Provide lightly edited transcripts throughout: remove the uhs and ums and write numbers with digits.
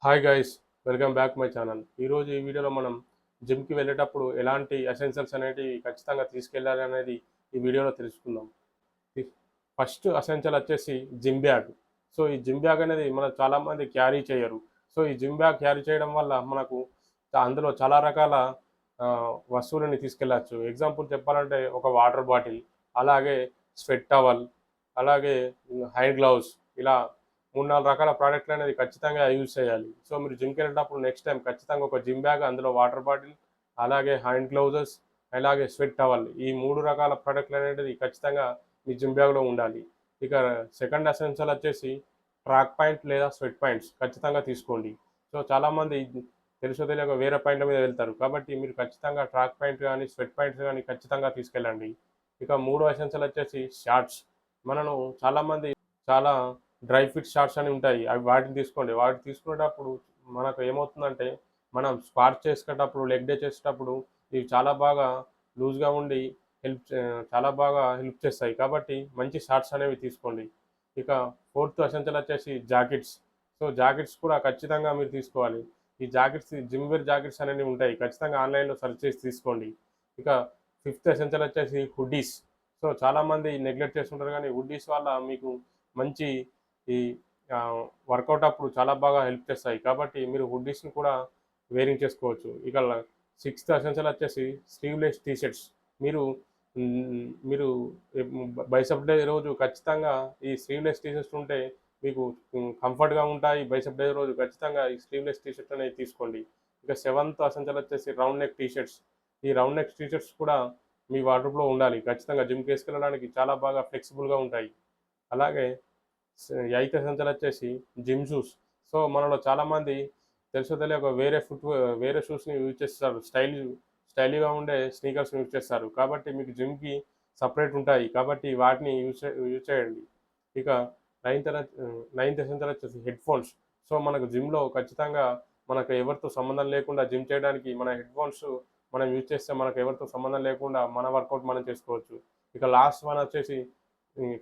Hi guys, welcome back my channel. ఈరోజు ఈ వీడియోలో మనం జిమ్కి వెళ్ళేటప్పుడు ఎలాంటి ఎసెన్షియల్స్ అనేటివి ఖచ్చితంగా తీసుకెళ్ళాలి అనేది ఈ వీడియోలో తెలుసుకుందాం. ఫస్ట్ ఎసెన్షియల్ వచ్చేసి జిమ్ బ్యాగ్. సో ఈ జిమ్ బ్యాగ్ అనేది మనం చాలామంది క్యారీ చేయరు. సో ఈ జిమ్ బ్యాగ్ క్యారీ చేయడం వల్ల మనకు అందులో చాలా రకాల వస్తువులని తీసుకెళ్ళచ్చు. ఎగ్జాంపుల్ చెప్పాలంటే ఒక వాటర్ బాటిల్, అలాగే స్వెట్ టవల్, అలాగే హ్యాండ్ గ్లౌస్, ఇలా 3, 4 రకాల ప్రోడక్ట్లు అనేది ఖచ్చితంగా యూజ్ చేయాలి. సో మీరు జిమ్‌కి వెళ్ళేటప్పుడు నెక్స్ట్ టైం ఖచ్చితంగా ఒక జిమ్ బ్యాగ్, అందులో వాటర్ బాటిల్, అలాగే హ్యాండ్ గ్లౌజెస్, అలాగే స్వెట్ టవల్, ఈ 3 రకాల ప్రోడక్ట్లు అనేటిది ఖచ్చితంగా మీ జిమ్ బ్యాగ్‌లో ఉండాలి. ఇక సెకండ్ ఎసెన్షియల్ వచ్చేసి ట్రాక్ పాయింట్ లేదా స్వెట్ పాయింట్స్ ఖచ్చితంగా తీసుకోండి. సో చాలామంది తెలుసో తెలియకో వేరే పాయింట్ల మీద వెళ్తారు. కాబట్టి మీరు ఖచ్చితంగా ట్రాక్ పాయింట్ గానీ, స్వెట్ పాయింట్స్ గానీ ఖచ్చితంగా తీసుకెళ్ళండి. ఇక మూడో ఎసెన్షియల్ వచ్చేసి షార్ట్స్. మనము చాలామంది చాలా డ్రై ఫిట్ షార్ట్స్ అని ఉంటాయి. అవి వాటిని తీసుకోండి. వాటిని తీసుకునేటప్పుడు మనకు ఏమవుతుందంటే, మనం స్క్వాట్ చేసేటప్పుడు, లెగ్ డే చేసేటప్పుడు ఇవి చాలా బాగా లూజ్‌గా ఉండి చాలా బాగా హెల్ప్ చేస్తాయి. కాబట్టి మంచి షార్ట్స్ అనేవి తీసుకోండి. ఇక ఫోర్త్ ఎసెన్షియల్ వచ్చేసి జాకెట్స్. సో జాకెట్స్ కూడా ఖచ్చితంగా మీరు తీసుకోవాలి. ఈ జాకెట్స్ జిమ్ వేర్ జాకెట్స్ అనేవి ఉంటాయి. ఖచ్చితంగా ఆన్‌లైన్‌లో సెర్చ్ చేసి తీసుకోండి. ఇక ఫిఫ్త్ ఎసెన్షియల్ వచ్చేసి హుడ్డీస్. సో చాలామంది నెగ్లెక్ట్ చేస్తుంటారు కానీ హుడ్డీస్ వల్ల మీకు మంచి ఈ వర్కౌట్ అప్పుడు చాలా బాగా హెల్ప్ చేస్తాయి. కాబట్టి మీరు హుడ్డీస్‌ని కూడా వేరింగ్ చేసుకోవచ్చు. ఇక సిక్స్త్ ఎసెన్షియల్ వచ్చేసి స్లీవ్‌లెస్ టీ షర్ట్స్. మీరు మీరు బైసెప్ డే రోజు ఖచ్చితంగా ఈ స్లీవ్‌లెస్ టీ షర్ట్స్ ఉంటే మీకు కంఫర్ట్‌గా ఉంటాయి. బైసెప్ డే రోజు ఖచ్చితంగా ఈ స్లీవ్‌లెస్ టీ షర్ట్ అనేది తీసుకోండి. ఇక సెవెంత్ ఎసెన్షియల్ వచ్చేసి రౌండ్ నెక్ టీ షర్ట్స్. ఈ రౌండ్ నెక్ టీ షర్ట్స్ కూడా మీ వార్డ్‌రోబ్‌లో ఉండాలి. ఖచ్చితంగా జిమ్‌కేసుకెళ్ళడానికి చాలా బాగా ఫ్లెక్సిబుల్‌గా ఉంటాయి. అలాగే ఎయిత్ ఎసెన్షియల్ వచ్చేసి జిమ్ షూస్. సో మనలో చాలామంది తెలుసో తెలియక వేరే షూస్‌ని యూజ్ చేస్తారు. స్టైలీగా ఉండే స్నీకర్స్‌ని యూజ్ చేస్తారు. కాబట్టి మీకు జిమ్‌కి సెపరేట్ ఉంటాయి. కాబట్టి వాటిని యూజ్ చేయండి. ఇక నైన్త్ ఎసెన్షియల్ వచ్చేసి హెడ్‌ఫోన్స్. సో మనకు జిమ్‌లో ఖచ్చితంగా మనకు ఎవరితో సంబంధం లేకుండా జిమ్ చేయడానికి మన హెడ్‌ఫోన్స్ మనం యూజ్ చేస్తే మనకు ఎవరితో సంబంధం లేకుండా మన వర్కౌట్ మనం చేసుకోవచ్చు. ఇక లాస్ట్ వన్ వచ్చేసి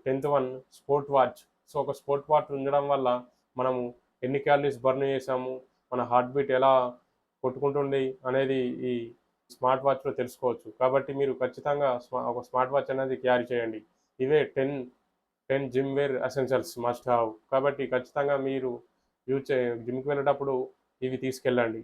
10థ్ వన్ స్పోర్ట్ వాచ్. సో ఒక స్పోర్ట్ వాచ్ ఉండడం వల్ల మనము ఎన్ని క్యాలరీస్ బర్న్ చేసాము, మన హార్ట్ బీట్ ఎలా కొట్టుకుంటుంది అనేది ఈ స్మార్ట్ వాచ్‌లో తెలుసుకోవచ్చు. కాబట్టి మీరు ఖచ్చితంగా ఒక స్మార్ట్ వాచ్ అనేది క్యారీ చేయండి. ఇవే 10 gym wear essentials must have. కాబట్టి ఖచ్చితంగా మీరు జిమ్‌కి వెళ్ళేటప్పుడు ఇవి తీసుకెళ్ళండి.